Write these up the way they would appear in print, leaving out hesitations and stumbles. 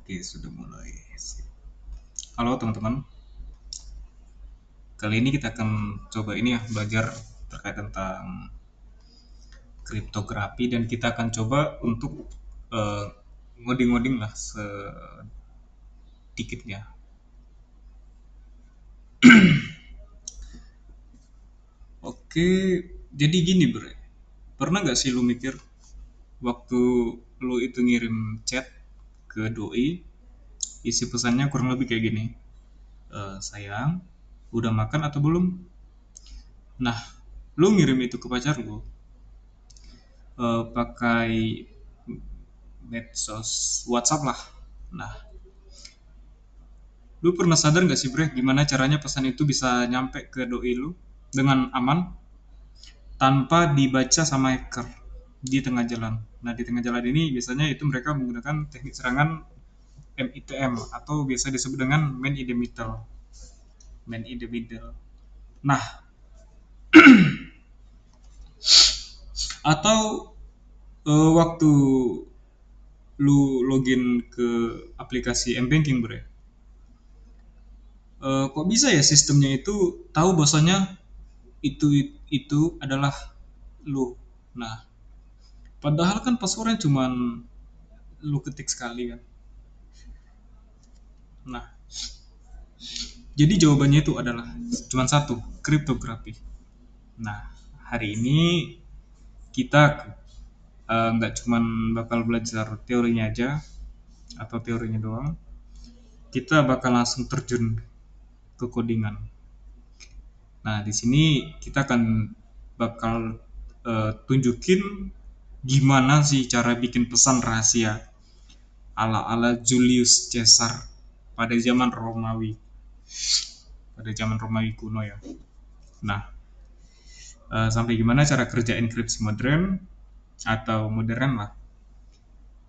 Oke, sudah mulai. Halo teman-teman, kali ini kita akan coba ini ya, belajar terkait tentang kriptografi dan kita akan coba untuk eh, ngoding-ngoding lah sedikitnya. Oke, jadi gini bre, pernah gak sih lu mikir waktu lu itu ngirim chat ke doi, isi pesannya kurang lebih kayak gini, sayang, udah makan atau belum? Nah, lu ngirim itu ke pacar lu, pakai medsos WhatsApp lah. Nah, lu pernah sadar nggak sih Bre, gimana caranya pesan itu bisa nyampe ke doi lu dengan aman tanpa dibaca sama hacker di tengah jalan. Nah, di tengah jalan ini biasanya itu mereka menggunakan teknik serangan MITM atau biasa disebut dengan man in the middle. Man in the middle. Nah, atau waktu lu login ke aplikasi M-Banking Bre, kok bisa ya sistemnya itu tahu bahwasanya itu adalah lu. Nah, padahal kan passwordnya cuman lu ketik sekali kan. Nah, jadi jawabannya itu adalah cuman satu, kriptografi. Nah, hari ini kita nggak cuman bakal belajar teorinya aja atau teorinya doang, kita bakal langsung terjun ke codingan. Nah, di sini kita akan bakal tunjukin gimana sih cara bikin pesan rahasia ala-ala Julius Caesar pada zaman Romawi, kuno ya. Nah, sampai gimana cara kerja enkripsi modern atau modern lah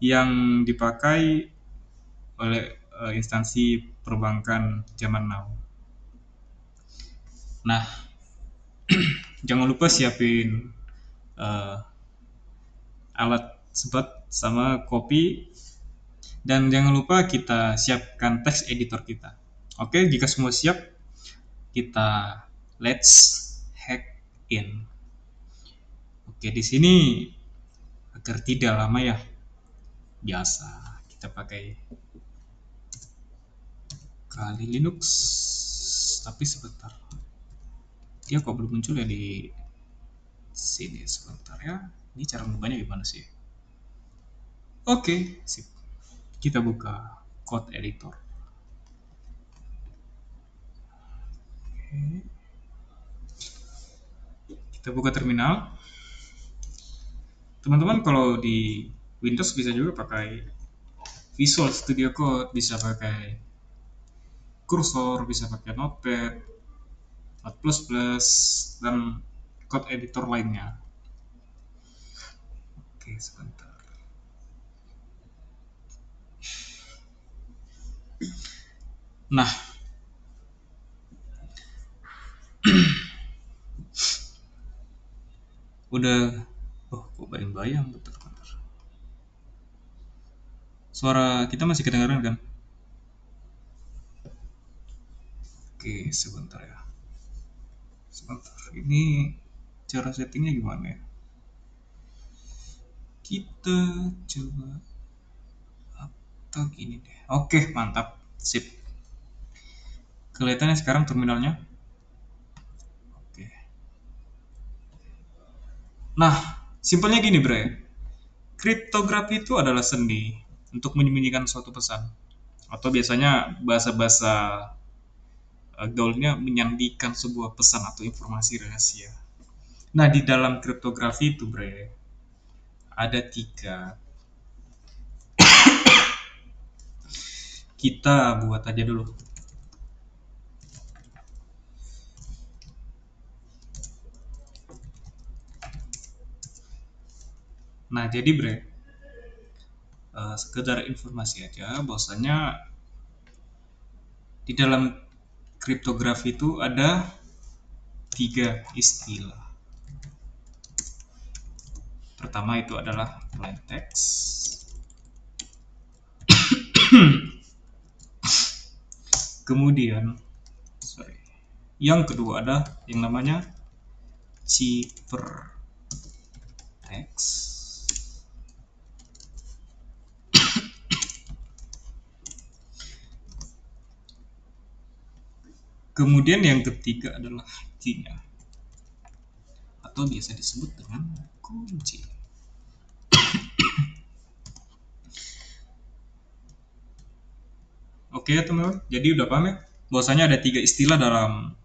yang dipakai oleh instansi perbankan zaman now. Nah, jangan lupa siapin uh, alat sebat sama kopi dan jangan lupa kita siapkan teks editor kita. Oke, jika semua siap, kita let's hack in. Oke, di sini agar tidak lama ya, biasa kita pakai Kali Linux. Tapi sebentar, dia kok belum muncul ya di sini, sebentar ya. Ini cara mengubahnya gimana sih? Oke, sip. Kita buka code editor. Oke. Kita buka terminal. Teman-teman kalau di Windows bisa juga pakai Visual Studio Code, bisa pakai kursor, bisa pakai Notepad, Notepad++, dan code editor lainnya. Oke, sebentar. Nah, udah, oh kok bayang-bayang, bentar. Suara kita masih kedengaran kan? Oke, sebentar ya. Sebentar, ini cara settingnya gimana ya? Kita coba atau gini deh. Oke, mantap. Sip. Kelihatannya sekarang terminalnya. Oke. Nah, simpelnya gini, Bre. Kriptografi itu adalah seni untuk menyembunyikan suatu pesan. Atau biasanya bahasa-bahasa gaulnya menyandikan sebuah pesan atau informasi rahasia. Nah, di dalam kriptografi itu, Bre, ada tiga. Kita buat aja dulu. Nah, jadi Bre, sekedar informasi aja bahwasanya di dalam kriptografi itu ada tiga istilah. Pertama itu adalah plain text. Kemudian, sorry, yang kedua ada yang namanya ciphertext. Kemudian yang ketiga adalah key-nya, atau biasa disebut dengan kunci. Oke ya teman-teman, jadi udah paham ya bahwasanya ada 3 istilah dalam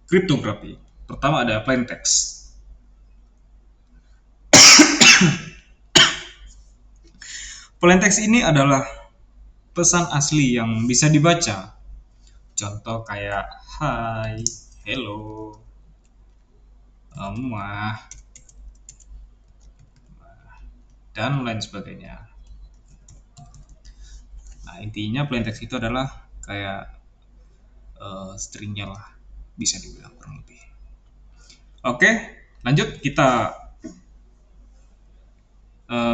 kriptografi. Pertama ada plain text. Plain text ini adalah pesan asli yang bisa dibaca. Contoh kayak hi, hello, mah, dan lain sebagainya. Nah, intinya plain text itu adalah kayak stringnya lah, bisa dibilang kurang lebih. Oke, lanjut kita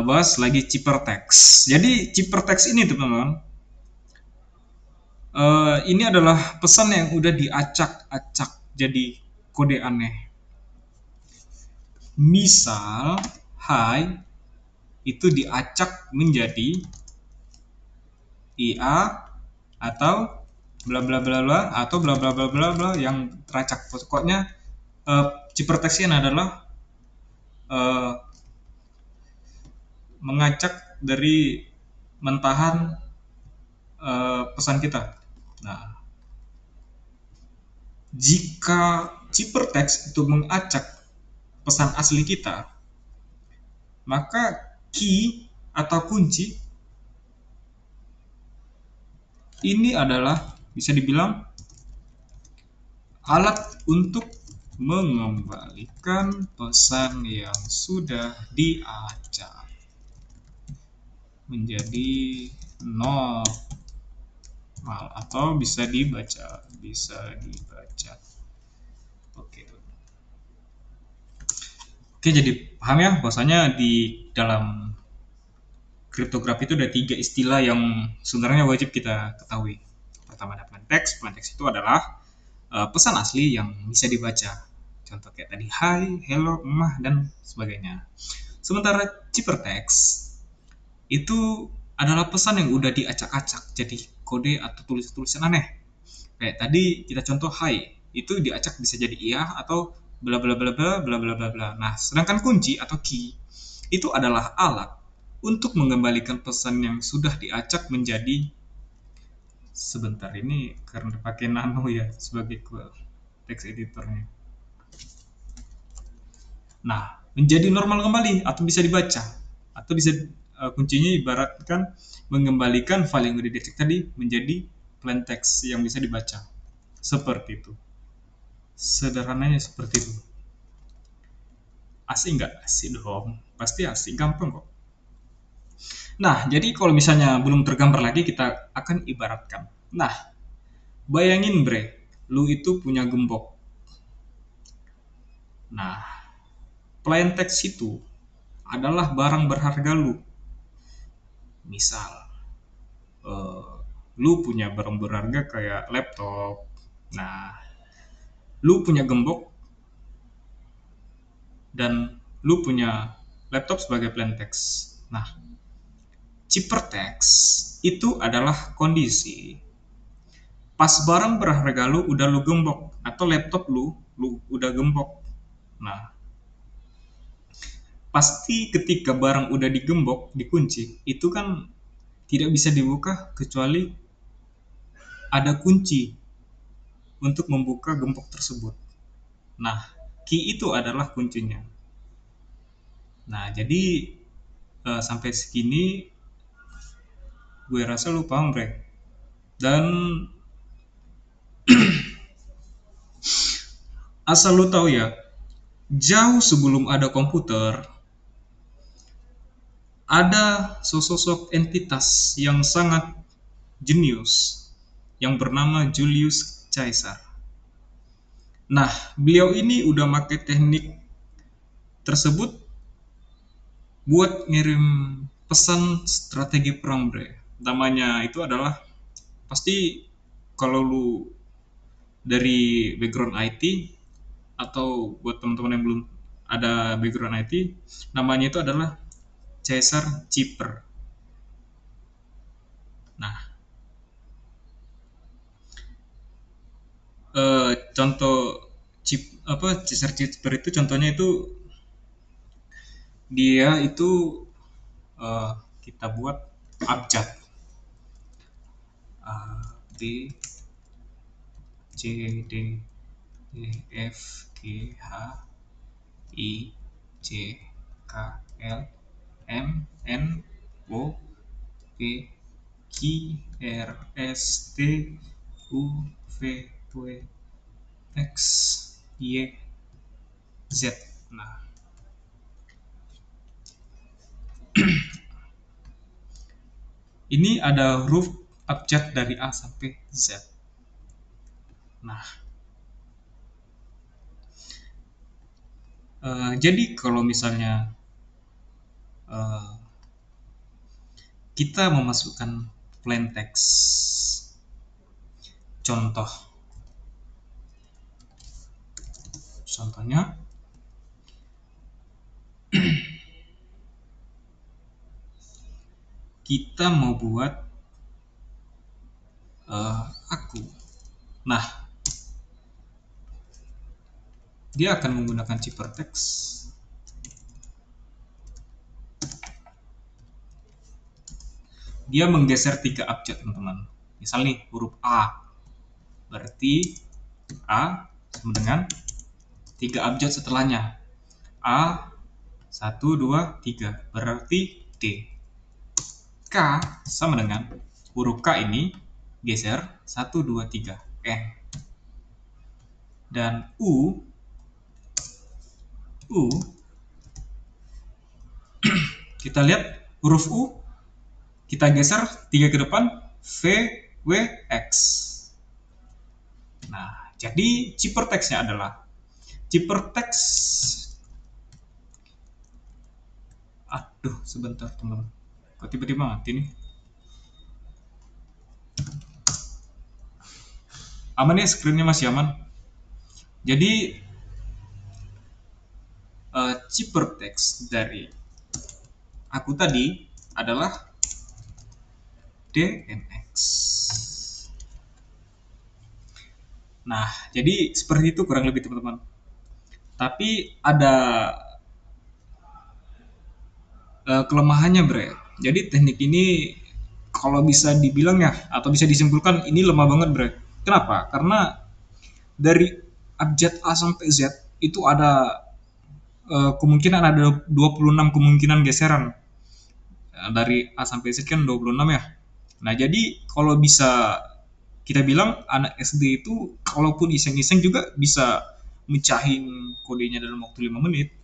bahas lagi ciphertext. Jadi ciphertext ini teman-teman, ini adalah pesan yang udah diacak-acak jadi kode aneh. Misal, hi itu diacak menjadi IA atau bla bla bla bla atau bla bla bla bla bla yang teracak. Pokoknya ciphertextnya adalah mengacak dari mentahan pesan kita. Nah, jika ciphertext itu mengacak pesan asli kita, maka key atau kunci ini adalah bisa dibilang alat untuk mengembalikan pesan yang sudah diacak menjadi normal atau bisa dibaca. Oke. Oke, jadi paham ya bahwasanya di dalam kriptografi itu ada 3 istilah yang sebenarnya wajib kita ketahui. Pertama ada plain text. Plain text itu adalah pesan asli yang bisa dibaca. Contoh kayak tadi hi, hello, mah, dan sebagainya. Sementara ciphertext itu adalah pesan yang udah diacak-acak jadi kode atau tulisan aneh. Kayak tadi kita contoh hi, itu diacak bisa jadi iya atau bla bla bla bla bla bla bla bla. Nah, sedangkan kunci atau key itu adalah alat untuk mengembalikan pesan yang sudah diacak menjadi, sebentar ini karena pakai nano ya sebagai text editornya. Nah, menjadi normal kembali atau bisa dibaca atau bisa kuncinya ibaratkan mengembalikan file yang udah dicek tadi menjadi plain text yang bisa dibaca. Seperti itu. Sederhananya seperti itu. Asik nggak? Asik dong. Pasti asik, gampang kok. Nah, jadi kalau misalnya belum tergambar lagi, kita akan ibaratkan. Nah, bayangin bre, lu itu punya gembok. Nah, plain text itu adalah barang berharga lu. Misal, lu punya barang berharga kayak laptop. Nah, lu punya gembok dan lu punya laptop sebagai plain text. Nah, ciphertext itu adalah kondisi pas barang berharga lu udah lu gembok atau laptop lu udah gembok. Nah, pasti ketika barang udah digembok, dikunci, itu kan tidak bisa dibuka kecuali ada kunci untuk membuka gembok tersebut. Nah, key itu adalah kuncinya. Nah, jadi sampai segini gue rasa lu paham, Bre. Dan asal lu tahu ya, jauh sebelum ada komputer, ada sosok entitas yang sangat jenius yang bernama Julius Caesar. Nah, beliau ini udah pakai teknik tersebut buat ngirim pesan strategi perang, Bre. namanya itu adalah pasti kalau lu dari background IT atau buat teman-teman yang belum ada background IT, namanya itu adalah Caesar Chipper. Nah, contoh chip apa Caesar Chipper itu contohnya itu dia itu eh, kita buat abjad A B C D E F G H I J K L M N O P Q R S T U V W X Y Z. Nah, ini ada huruf abjad dari A sampai Z. Nah, jadi kalau misalnya eh, kita memasukkan plain text, contoh, contohnya kita mau buat aku. Nah, dia akan menggunakan ciphertext. Dia menggeser 3 abjad, teman-teman. Misal nih huruf A, berarti A sama dengan 3 abjad setelahnya. A 1, 2, 3, berarti D. K sama dengan huruf K ini geser 1, 2, 3 N. Dan U kita lihat huruf U kita geser 3 ke depan V W X. Nah, jadi ciphertextnya adalah ciphertext. Aduh, sebentar teman. Kok tiba-tiba mati nih? Aman ya, screennya masih aman. Jadi ciphertext dari aku tadi adalah DNX. Nah, jadi seperti itu kurang lebih teman-teman. Tapi ada kelemahannya, Bre. Jadi teknik ini kalau bisa dibilang ya atau bisa disimpulkan ini lemah banget, Bre. Kenapa? Karena dari abjad A sampai Z itu ada kemungkinan ada 26 kemungkinan geseran. Dari A sampai Z kan 26 ya. Nah, jadi kalau bisa kita bilang anak SD itu kalaupun iseng-iseng juga bisa mecahin kodenya dalam waktu 5 menit.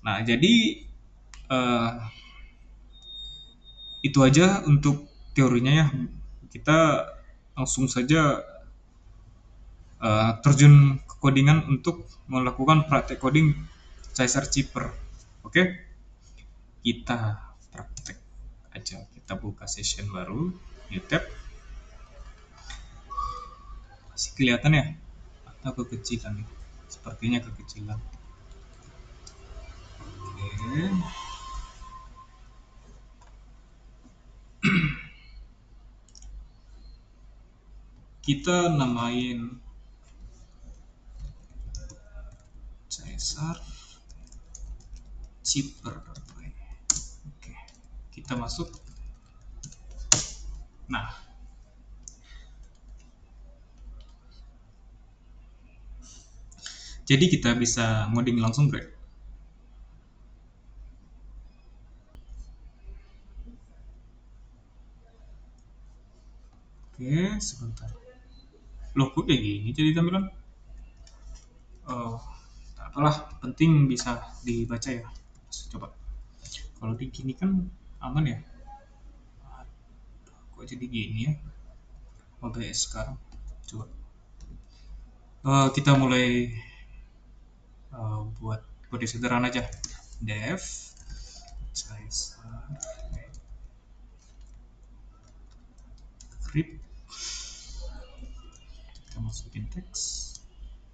Nah, jadi eh, itu aja untuk teorinya ya. Kita langsung saja terjun ke codingan untuk melakukan praktek coding Caesar Chipper. Oke, kita praktek aja. Kita buka session baru, new tab. Masih kelihatan ya? Atau kekecilan nih? Sepertinya kekecilan. Oke. Kita namain Caesar Chipper. Oke, kita masuk. Nah, jadi kita bisa ngoding langsung, Bre. Oke, sebentar. Loh, kok kayak gini jadi tampilan? Oh, tak apalah, penting bisa dibaca ya. Coba. Kalau di gini kan aman ya. Kok jadi gini ya? OBS sekarang. Coba. Kita mulai buat kode sederhana aja. Dev Caesar script, kita masukin teks,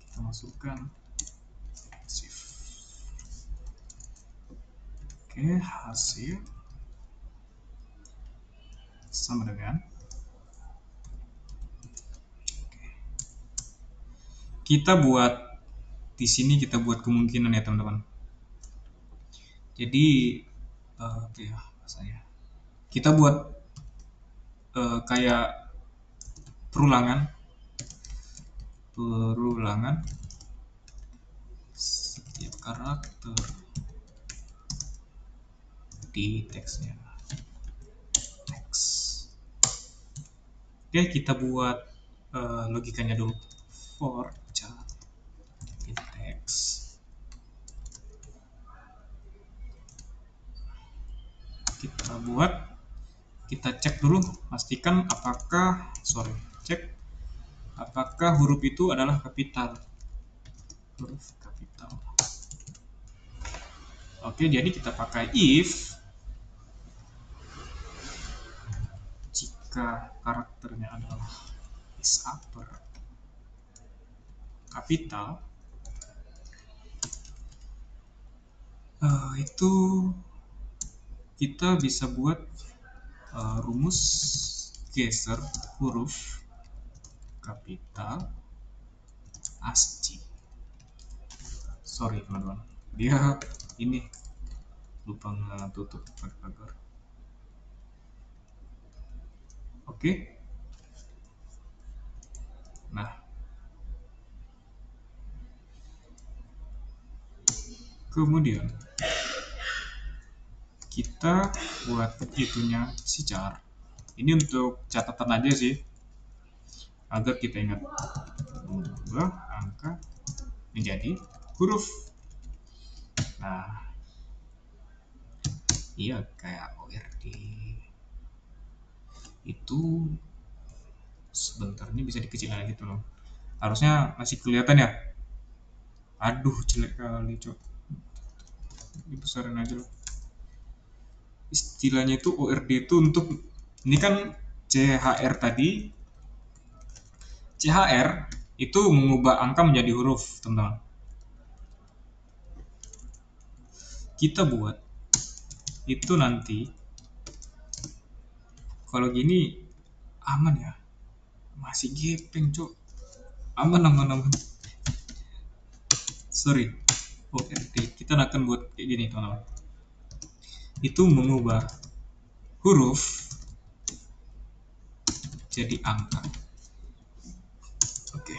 kita masukkan shift. Oke, hasil sama dengan kita buat di sini, kita buat kemungkinan ya teman-teman. Jadi apa ya bahasanya, kita buat kayak perulangan setiap karakter di teksnya. Teks. Oke, kita buat logikanya dulu. For chat in text, kita cek dulu, pastikan apakah huruf itu adalah kapital. Huruf kapital. Oke, jadi kita pakai if jika karakternya adalah is upper kapital, itu kita bisa buat rumus geser huruf kapital ASCII. Sorry teman-teman, dia ini lupa tutup pagar. Oke. Nah, kemudian kita buat itunya si char. Ini untuk catatan aja sih, agar kita ingat mengubah angka menjadi huruf. Nah, iya kayak ORD itu sebentar, ini bisa dikecilin lagi tuh, harusnya masih kelihatan ya. Aduh, jelek kali cok, dibesarin aja loh. Istilahnya itu ORD itu untuk, ini kan CHR tadi, CHR itu mengubah angka menjadi huruf teman-teman. Kita buat itu nanti kalau gini aman ya, masih gepeng cok, aman. Sorry, ORD kita akan buat kayak gini teman-teman, itu mengubah huruf jadi angka. Oke,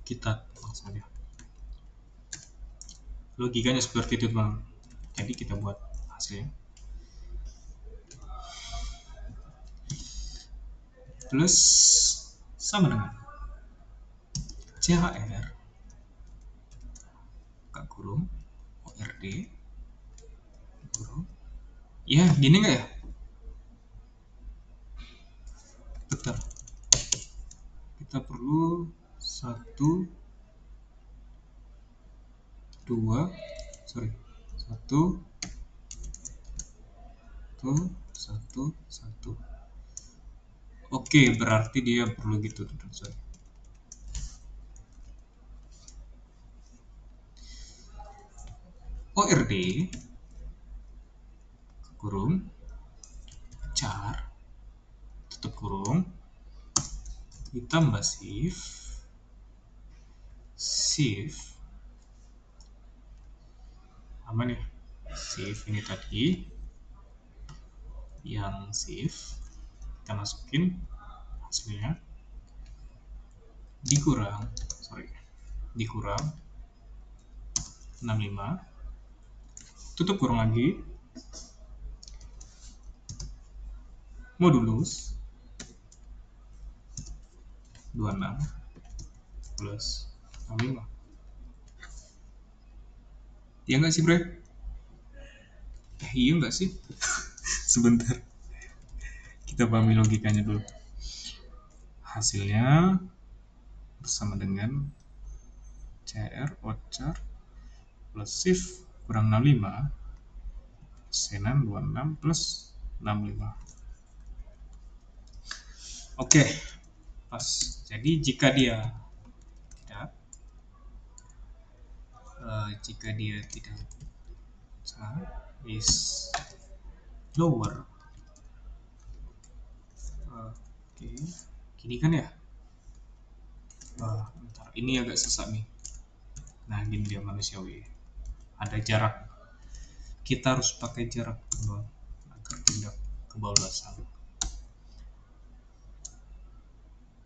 kita langsung aja, logikanya seperti itu teman. Jadi kita buat hasilnya plus sama dengan CHR buka kurung ORD kurung. Ya gini nggak ya, betul. Kita perlu 1 2 1 1. Oke, berarti dia perlu gitu tuh. Sorry. ORD kurung char tutup kurung ditambah shift aman ya, shift ini tadi yang shift kita masukin hasilnya dikurang 65, tutup kurung lagi, modulus 26 plus 65. Iya nggak sih bre? Iya nggak sih? Sebentar, kita pahami logikanya dulu. Hasilnya bersama dengan CR voucher plus shift kurang 65 senan 26 plus 65. Oke, pas. Jadi tidak, jika dia tidak is lower. Oke, gini kan ya? Bentar, ini agak susah nih. Nah, gini dia manusiawi. Ada jarak. Kita harus pakai jarak tebal agar tidak kebablasan.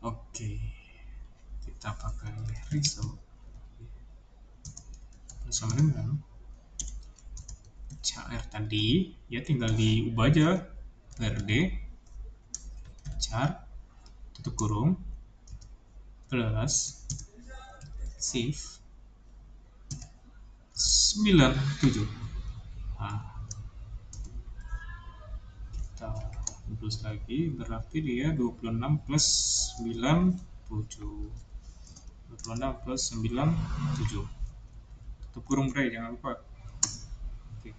Oke, kita pakai result bersama dengan char tadi, ya tinggal diubah aja rd char tutup kurung plus shift 97. Nah, kita plus lagi berarti dia 26 plus 97. 26 plus 97. Tutup kurung bre, jangan lupa. Oke.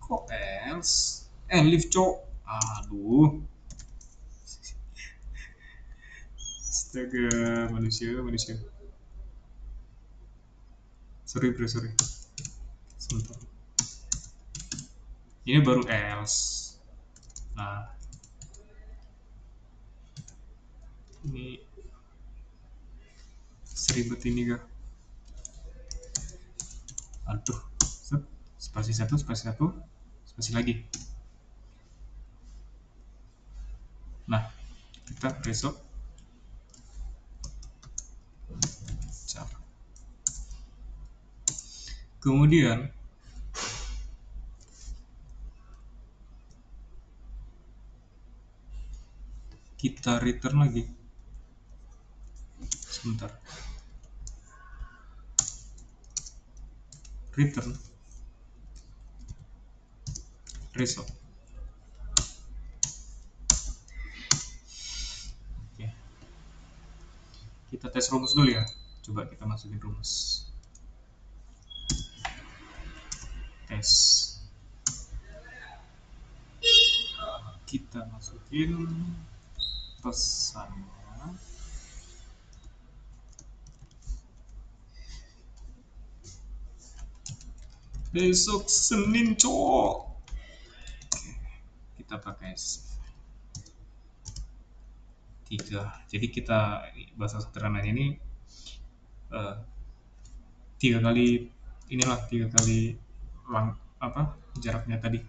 Kok else? Leave cok. Aduh. Astaga, manusia. Sorry bro, sorry. Sebentar. Ini baru else. Nah, ini seribet ini kah? Aduh. Spasi satu, spasi lagi. Nah, kita besok char. Kemudian kita return lagi. Sebentar. Return result. Oke. Kita tes rumus dulu ya. Coba kita masukin rumus. Tes. Kita masukin pesannya. Besok Senin cowok. Kita pakai 3. Jadi kita bahasa sederhananya ini 3 kali inilah 3 kali jaraknya tadi.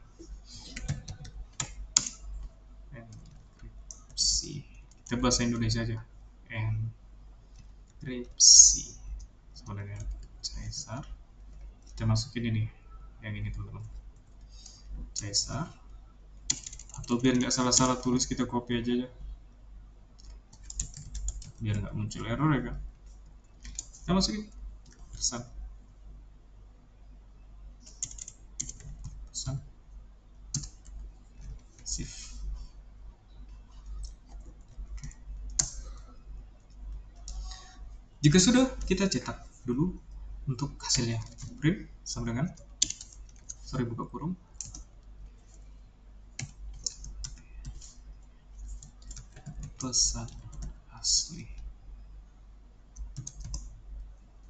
Enkripsi. Kita bahasa Indonesia aja. Enkripsi. Sebenarnya Caesar. Kita masukin ini, yang ini teman-teman. Caesar. Atau biar nggak salah-salah tulis kita copy aja ya. Biar nggak muncul error ya kan. Kita masukin pesan. Shift. Jika sudah, kita cetak dulu untuk hasilnya. Print sama dengan buka kurung. Pesan asli.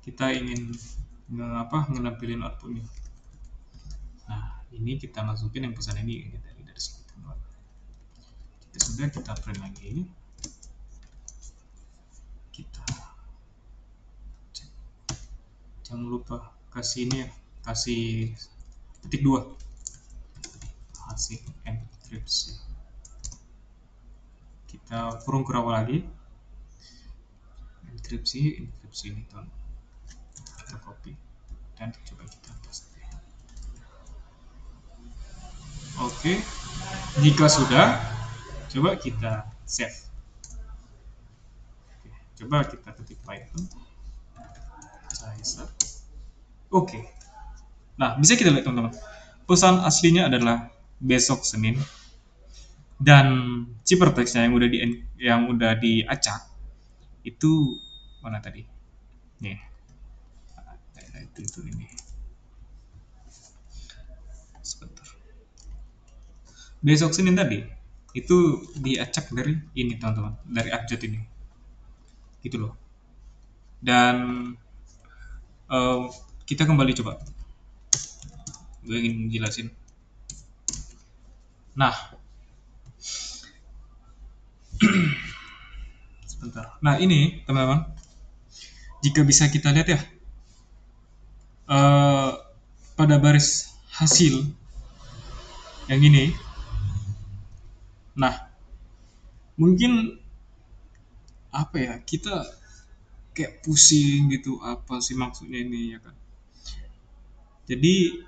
Kita ingin menampilkan outputnya. Nah, ini kita masukin yang pesan ini dari sini. Jika sudah, kita print lagi. Kita cek. Jangan lupa kasih ini ya, kasih titik 2. Hasil enkripsi. Kita kurung ke awal lagi. Enkripsi ini tuh. Kita copy dan coba kita paste. Oke, jika sudah, coba kita save. Oke, coba kita ketik Python. Oke. Nah, bisa kita lihat teman-teman. Pesan aslinya adalah besok Senin. Dan ciphertextnya yang udah diacak itu mana tadi? Nih. Itu ini. Sebentar. Besok Senin tadi itu diacak dari ini teman-teman, dari abjad ini, gitu loh. Dan eh, kita kembali coba, gue ingin jelasin. Nah, sebentar. Nah ini teman-teman, jika bisa kita lihat ya, eh, pada baris hasil yang ini, nah mungkin apa ya, kita kayak pusing gitu, apa sih maksudnya ini ya kan. Jadi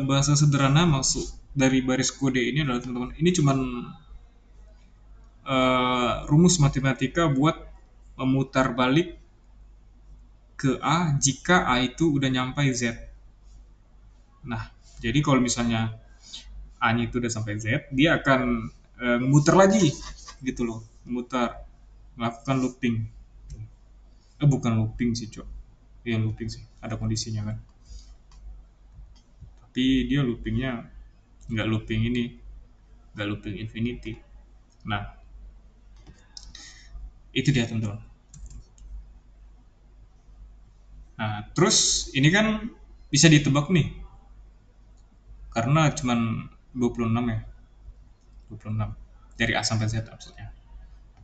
bahasa sederhana maksud dari baris kode ini adalah teman-teman, ini cuman rumus matematika buat memutar balik ke A jika A itu udah nyampe Z. Nah, jadi kalau misalnya A-nya itu udah sampai Z, dia akan muter lagi gitu loh, muter, melakukan looping. Bukan looping sih, Cok. Iya looping sih, ada kondisinya kan. Tapi dia loopingnya nggak looping ini, nggak looping infinity. Nah, itu dia teman-teman. Nah, terus ini kan bisa ditebak nih, karena cuman 26 ya, 26 dari A sampai Z maksudnya.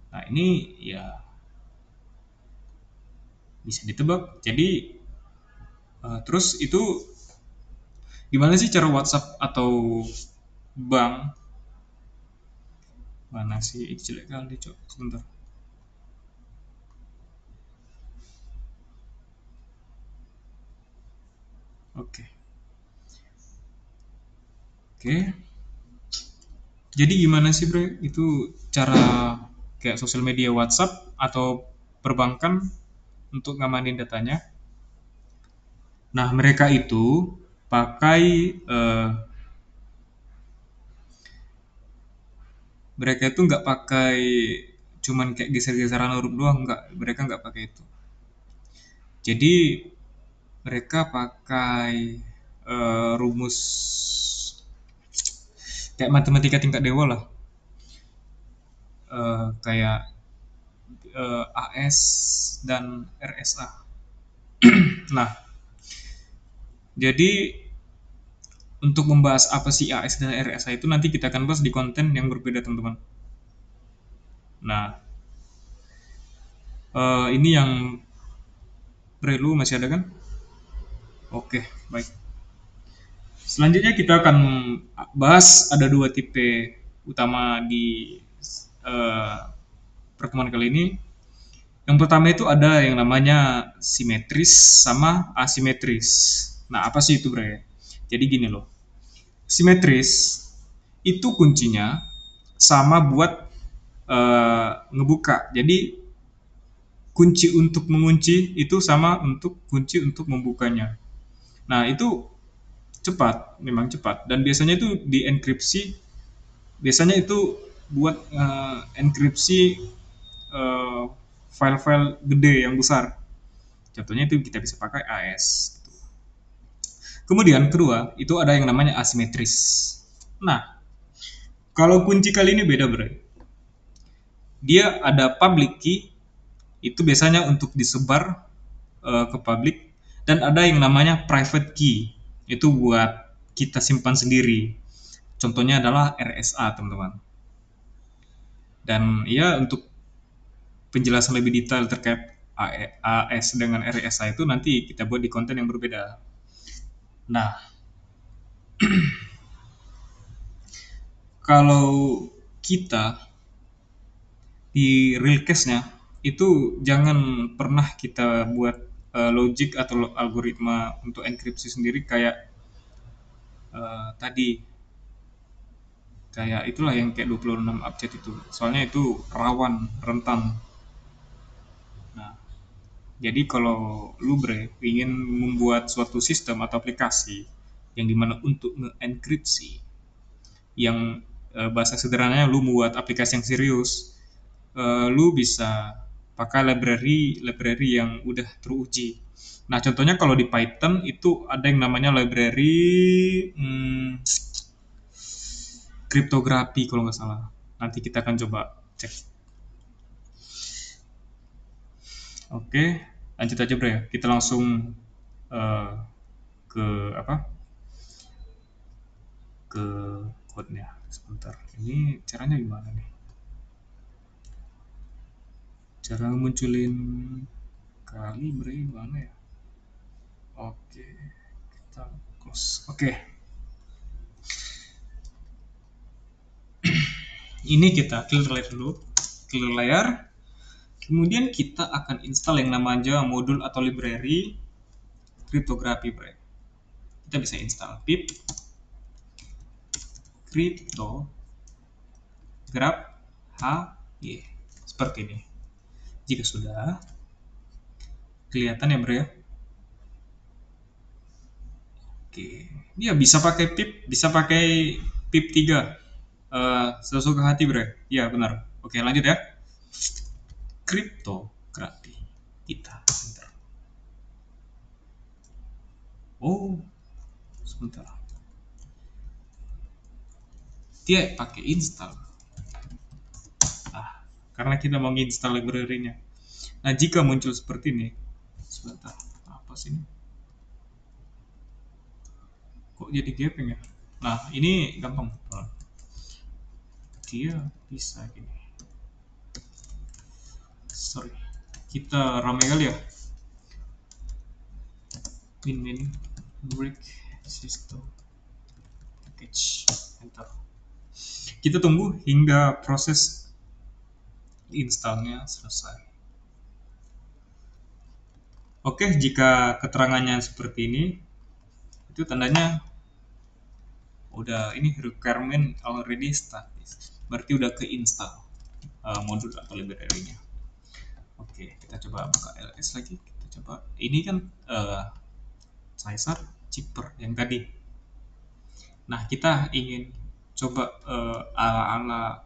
Nah, ini ya bisa ditebak. Jadi terus itu gimana sih cara WhatsApp atau bank, mana sih itu jelek kali cok, sebentar. Oke, oke. Jadi gimana sih bre itu cara kayak sosial media WhatsApp atau perbankan untuk ngamanin datanya? Nah mereka itu pakai eh, mereka itu nggak pakai cuman kayak geser-geseran huruf doang, nggak, mereka nggak pakai itu. Jadi mereka pakai rumus kayak matematika tingkat dewa lah. Kayak AS dan RSA. Nah, jadi untuk membahas apa sih AS dan RSA itu nanti kita akan bahas di konten yang berbeda teman-teman. Nah, ini yang perlu masih ada kan? Oke, baik. Selanjutnya kita akan bahas ada dua tipe utama di eh, pertemuan kali ini. Yang pertama itu ada yang namanya simetris sama asimetris. Nah, apa sih itu, Bre? Jadi gini loh. Simetris itu kuncinya sama buat ngebuka. Jadi kunci untuk mengunci itu sama untuk kunci untuk membukanya. Nah, itu cepat, memang cepat. Dan biasanya itu di enkripsi, biasanya itu buat enkripsi eh, file-file gede yang besar. Contohnya itu kita bisa pakai AS. Kemudian kedua, itu ada yang namanya asimetris. Nah, kalau kunci kali ini beda, Bro. Dia ada public key, itu biasanya untuk disebar ke publik, dan ada yang namanya private key. Itu buat kita simpan sendiri. Contohnya adalah RSA, teman-teman. Dan ya untuk penjelasan lebih detail terkait AS dengan RSA itu nanti kita buat di konten yang berbeda. Nah, kalau kita di real case-nya itu jangan pernah kita buat logic atau algoritma untuk enkripsi sendiri kayak tadi, kayak itulah yang kayak 26 abjad itu. Soalnya itu rawan, rentan. Nah, jadi kalau lu bre ingin membuat suatu sistem atau aplikasi yang dimana untuk nge-enkripsi, yang bahasa sederhananya lu membuat aplikasi yang serius, lu bisa pakai library yang udah teruji. Nah, contohnya kalau di Python itu ada yang namanya library kriptografi kalau nggak salah. Nanti kita akan coba cek. Oke, lanjut aja bro ya. Kita langsung eh, ke apa? Ke code-nya. Sebentar. Ini caranya gimana nih? Cara munculin kalibre gimana ya? Oke, kita close. Oke, ini kita clear layar dulu. Clear layar. Kemudian kita akan install yang namanya modul atau library kriptografi, bro. Kita bisa install pip crypto grab hy seperti ini. Jika sudah kelihatan ya, bro ya. Oke, ya bisa pakai pip, bisa pakai pip 3. Sesuka hati, bro. Ya benar. Oke, lanjut ya. Kriptografi kita. Sebentar. Oh, sebentar. Dia pakai install. Ah, karena kita mau install library-nya. Nah, jika muncul seperti ini, sebentar, apa sih ini? Kok jadi gaping ya? Nah, ini gampang. Dia bisa gini. Sorry, kita ramai kali ya. Min break system package. Enter. Kita tunggu hingga proses installnya selesai. Oke, jika keterangannya seperti ini, itu tandanya udah ini requirement already status. Berarti udah keinstall modul atau library-nya. Oke, kita coba buka ls lagi. Kita coba. Ini kan Caesar Chipper yang tadi. Nah, kita ingin coba ala-ala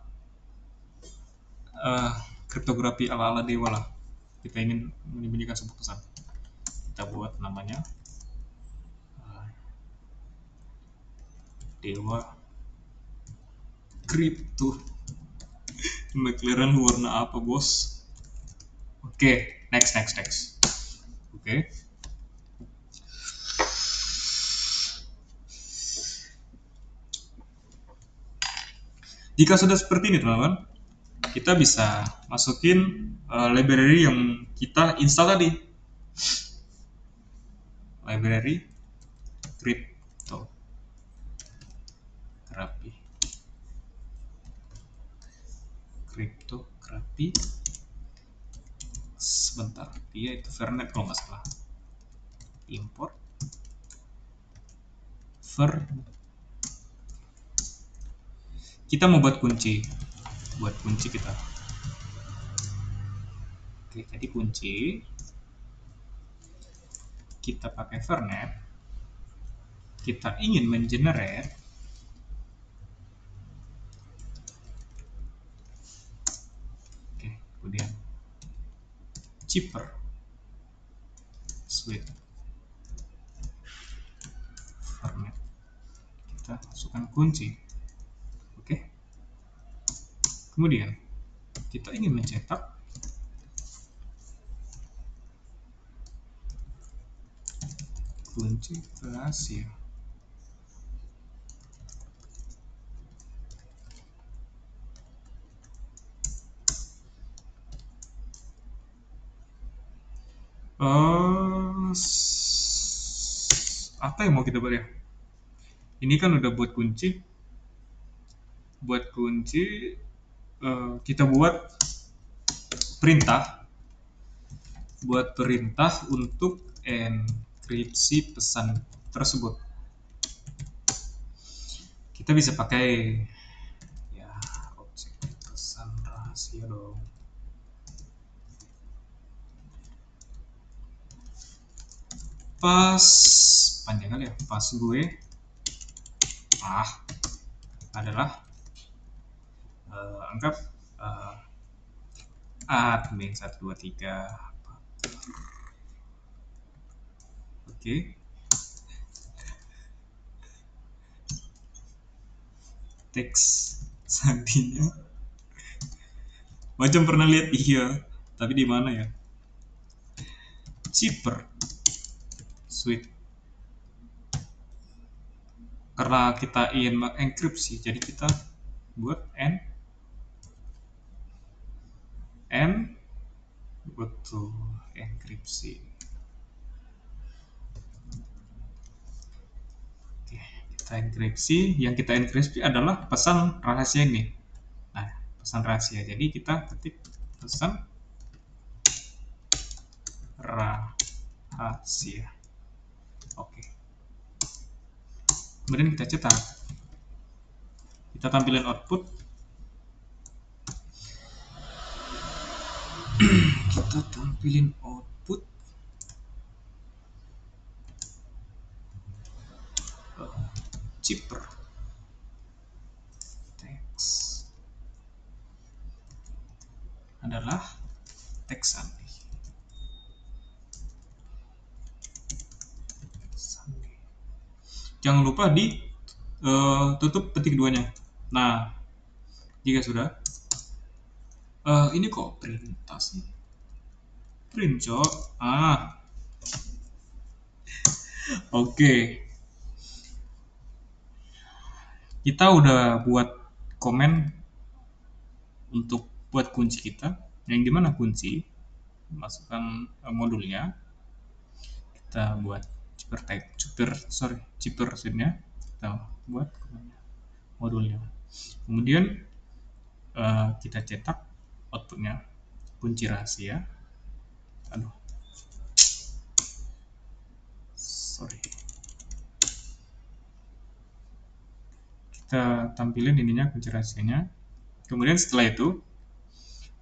kriptografi ala-ala dewa lah. Kita ingin menyembunyikan sebuah pesan. Kita buat namanya dewa kripto. McLaren warna apa, bos? Oke, next. Oke. Jika sudah seperti ini, teman-teman, kita bisa masukin library yang kita install tadi. Library kriptografi sebentar, dia itu Vernet kalau nggak salah. Import kita mau buat kunci kita. Oke, jadi kunci kita pakai Vernet, kita ingin mengenerate kemudian chipper switch Vernet, kita masukkan kunci. Oke, kemudian kita ingin mencetak kunci rahasia. Apa yang mau kita buat ya? Ini kan udah buat kunci. Kita buat perintah untuk enkripsi pesan tersebut. Kita bisa pakai ya objek pesan rahasia dong. Pas panjang kali ya, pas gue adalah anggap admin 123. Oke. teks sandinya macam pernah lihat, iya, tapi di mana ya? Cheaper sweet, karena kita ingin mengenkripsi jadi kita buat n betul enkripsi. Oke, kita enkripsi, yang kita enkripsi adalah pesan rahasia ini. Nah, pesan rahasia, jadi kita ketik pesan rahasia. Oke, kemudian kita cetak, kita tampilin output, kita tampilin output cheaper teks adalah teks sandi. Jangan lupa di tutup petik duanya. Nah, jika sudah, ini kok perintah sih? Print, cok. Oke. Kita udah buat komen untuk buat kunci kita. Yang dimana kunci? Masukkan modulnya. Kita buat zipper nya. Kita buat modulnya. Kemudian kita cetak outputnya, kunci rahasia. Aduh, sorry. Kita tampilin ininya, kunci rahasianya. Kemudian setelah itu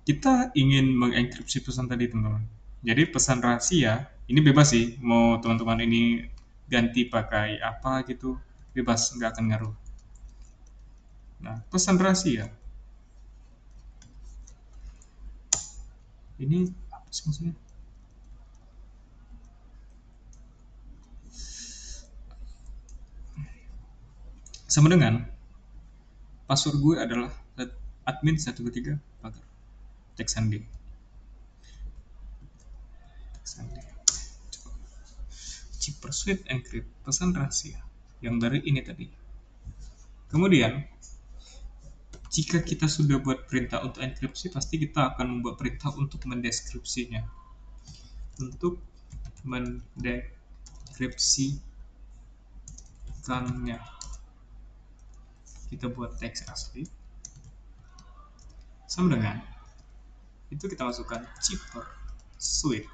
kita ingin mengenkripsi pesan tadi, teman-teman. Jadi pesan rahasia ini bebas sih, mau teman-teman ini ganti pakai apa gitu, bebas, nggak akan ngaruh. Nah, pesan rahasia ini apa sih maksudnya? Sama dengan password gue adalah admin 123 pagar teks sandi. Cheaper sweet encrypt, pesan rahasia yang dari ini tadi. Kemudian jika kita sudah buat perintah untuk enkripsi, pasti kita akan membuat perintah untuk mendeskripsinya. Untuk mendeskripsikannya, kita buat teks asli sama dengan itu, kita masukkan cheaper sweet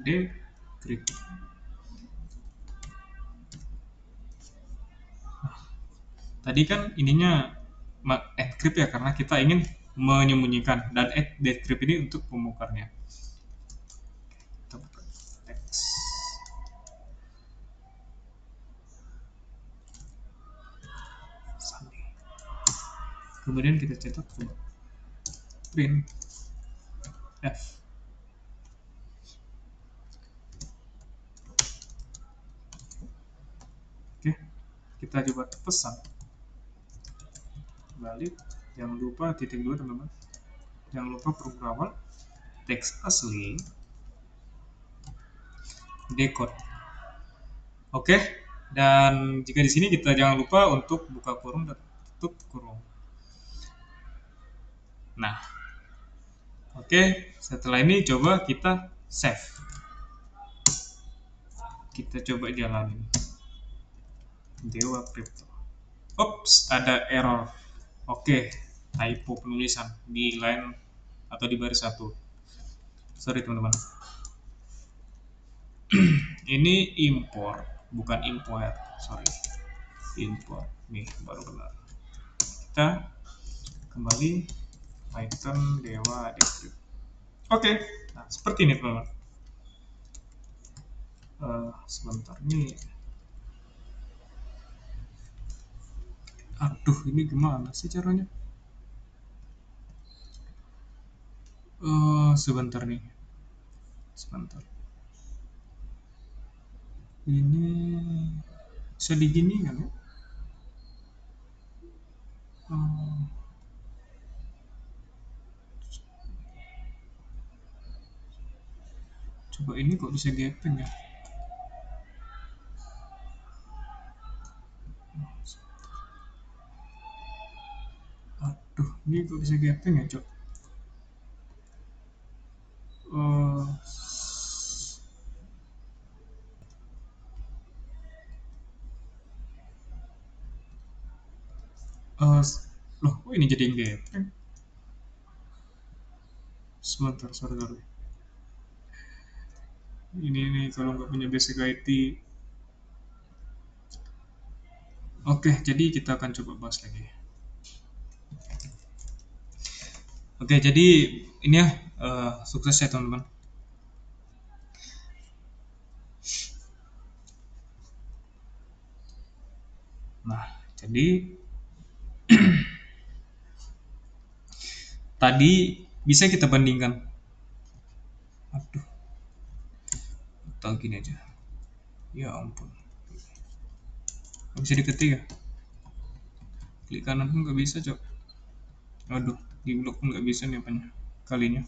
decrypt. Tadi kan ininya encrypt ya, karena kita ingin menyembunyikan, dan decrypt ini untuk pembongkarnya. Kita buka teks. Kemudian kita cetak print f. Oke, kita coba pesan balik, jangan lupa titik 2 teman-teman, jangan lupa huruf awal, teks asli, decode. Oke, dan jika di sini kita jangan lupa untuk buka kurung dan tutup kurung. Nah, oke, setelah ini coba kita save, kita coba jalanin Dewa Crypto. Ops, ada error. Oke, typo penulisan di line atau di baris 1. Sorry teman-teman. Ini import, bukan import. Sorry. Import. Nih, baru benar. Kita kembali Python Dewa Decrypt. Oke, nah seperti ini teman-teman. Sebentar nih. Aduh, ini gimana sih caranya? Sebentar nih. Sebentar. Ini bisa digini kan ya? bisa gaping ya? Aduh, ini kok bisa gaping ya, Cok? Eh, eh, loh, kok ini jadi gaping? Sebentar, sorry, sorry. Ini kalau nggak punya basic IT. Oke, jadi kita akan coba bahas lagi. Oke, jadi ini ya, sukses ya teman-teman. Nah, jadi tadi bisa kita bandingkan. Aduh, tahu gini aja. Ya ampun, nggak bisa diketik ya. Klik kanan pun nggak bisa, Cok. Aduh, di blok pun nggak bisa nih apanya kalinya.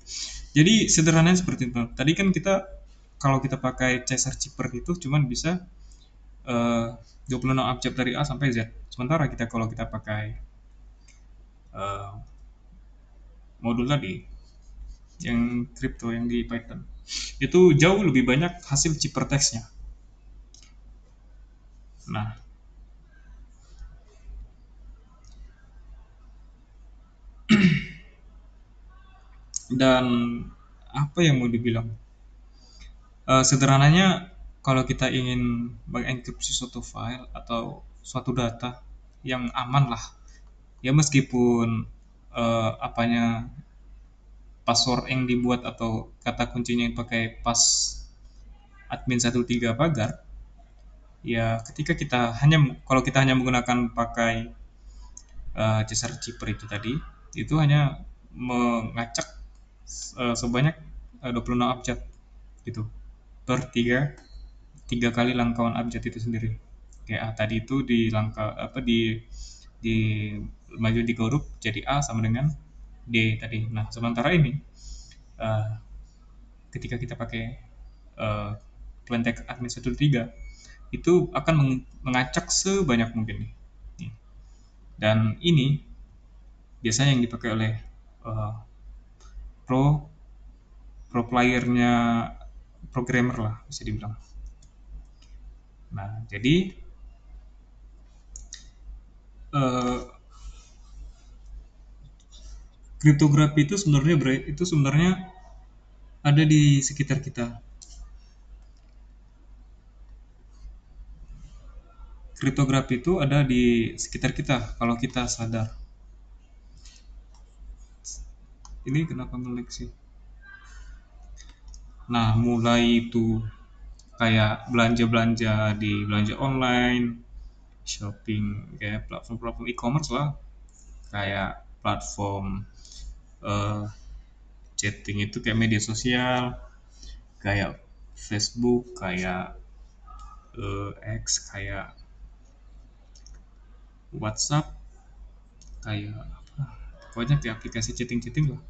Jadi sederhananya seperti itu. Tadi kan kita kalau kita pakai Caesar Chipper itu cuman bisa 26 abjad dari A sampai Z. Sementara kita kalau kita pakai eh, modul tadi yang crypto yang di Python itu jauh lebih banyak hasil chipper text-nya. Nah, dan apa yang mau dibilang? Sederhananya kalau kita ingin mengenkripsi suatu file atau suatu data yang aman lah, ya meskipun apanya password yang dibuat atau kata kuncinya yang pakai pas admin 13 pagar, ya ketika kita hanya kalau kita hanya menggunakan pakai cesar chipper itu tadi, itu hanya mengacak sebanyak 26 abjad gitu per tiga kali langkauan abjad itu sendiri. Kayak A tadi itu di langkah apa di maju di huruf jadi A sama dengan D tadi. Nah, sementara ini eh, ketika kita pakai uh, Plantek Admin 13 itu akan mengacak sebanyak mungkin nih. Dan ini biasanya yang dipakai oleh uh, pro pro playernya programmer lah bisa dibilang. Nah, jadi uh, kriptografi itu sebenarnya ada di sekitar kita. Kriptografi itu ada di sekitar kita kalau kita sadar. Ini kenapa ngelag sih? Nah, mulai itu kayak belanja-belanja di belanja online, shopping kayak platform-platform e-commerce lah, kayak platform eh, chatting itu kayak media sosial, kayak Facebook, kayak X, kayak WhatsApp, kayak apa? Pokoknya kayak aplikasi chatting-chatting lah.